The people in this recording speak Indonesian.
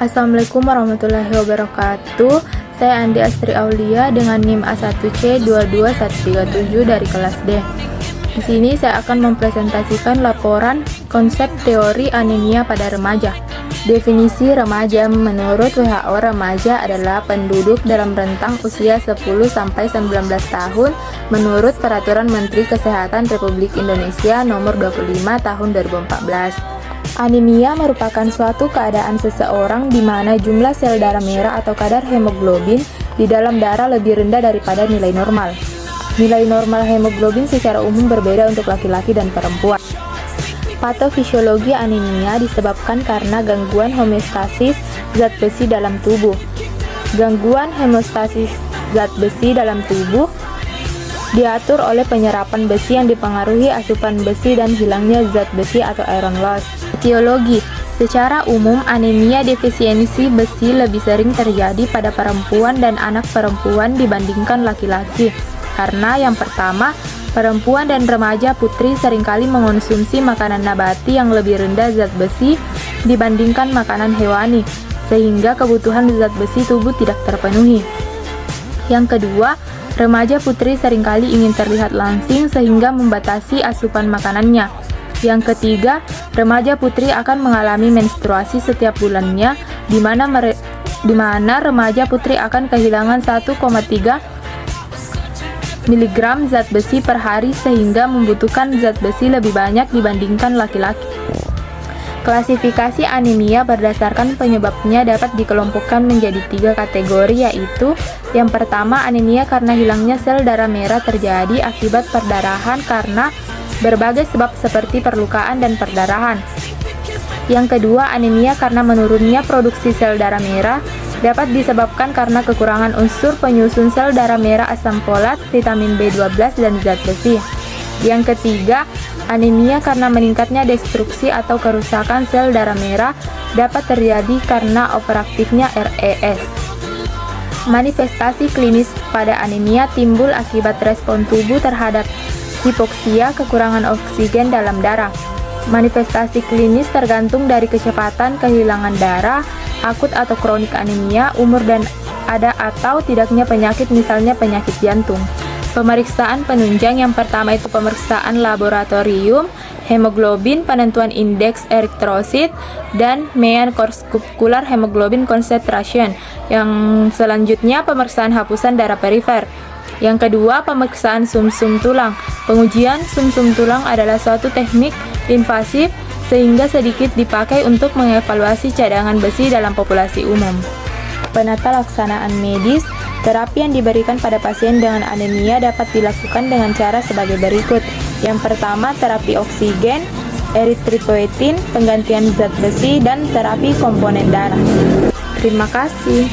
Assalamualaikum warahmatullahi wabarakatuh. Saya Andi Astri Aulia dengan NIM A1C22137 dari kelas D. Di sini saya akan mempresentasikan laporan konsep teori anemia pada remaja. Definisi remaja menurut WHO, remaja adalah penduduk dalam rentang usia 10-19 tahun menurut Peraturan Menteri Kesehatan Republik Indonesia Nomor 25 Tahun 2014. Anemia merupakan suatu keadaan seseorang di mana jumlah sel darah merah atau kadar hemoglobin di dalam darah lebih rendah daripada nilai normal. Nilai normal hemoglobin secara umum berbeda untuk laki-laki dan perempuan. Patofisiologi anemia disebabkan karena gangguan homeostasis zat besi dalam tubuh. Gangguan homeostasis zat besi dalam tubuh diatur oleh penyerapan besi yang dipengaruhi asupan besi dan hilangnya zat besi atau iron loss. Etiologi. Secara umum, anemia defisiensi besi lebih sering terjadi pada perempuan dan anak perempuan dibandingkan laki-laki. Karena yang pertama, perempuan dan remaja putri seringkali mengonsumsi makanan nabati yang lebih rendah zat besi dibandingkan makanan hewani, sehingga kebutuhan zat besi tubuh tidak terpenuhi. Yang kedua, remaja putri seringkali ingin terlihat langsing sehingga membatasi asupan makanannya. Yang ketiga, remaja putri akan mengalami menstruasi setiap bulannya, di mana remaja putri akan kehilangan 1,3 mg zat besi per hari sehingga membutuhkan zat besi lebih banyak dibandingkan laki-laki. Klasifikasi anemia berdasarkan penyebabnya dapat dikelompokkan menjadi 3 kategori, yaitu yang pertama, anemia karena hilangnya sel darah merah terjadi akibat perdarahan karena berbagai sebab seperti perlukaan dan perdarahan. Yang kedua, anemia karena menurunnya produksi sel darah merah dapat disebabkan karena kekurangan unsur penyusun sel darah merah asam folat, vitamin B12, dan zat besi. Yang ketiga, anemia karena meningkatnya destruksi atau kerusakan sel darah merah dapat terjadi karena overaktifnya RES. Manifestasi klinis pada anemia timbul akibat respon tubuh terhadap hipoksia, kekurangan oksigen dalam darah. Manifestasi klinis tergantung dari kecepatan kehilangan darah, akut atau kronik anemia, umur, dan ada atau tidaknya penyakit, misalnya penyakit jantung. Pemeriksaan penunjang yang pertama itu pemeriksaan laboratorium, hemoglobin, penentuan indeks eritrosit, dan mean korpuskular hemoglobin concentration. Yang selanjutnya pemeriksaan hapusan darah perifer. Yang kedua, pemeriksaan sumsum tulang. Pengujian sumsum tulang adalah suatu teknik invasif sehingga sedikit dipakai untuk mengevaluasi cadangan besi dalam populasi umum. Penata laksanaan medis. Terapi yang diberikan pada pasien dengan anemia dapat dilakukan dengan cara sebagai berikut. Yang pertama, terapi oksigen, eritropoietin, penggantian zat besi, dan terapi komponen darah. Terima kasih.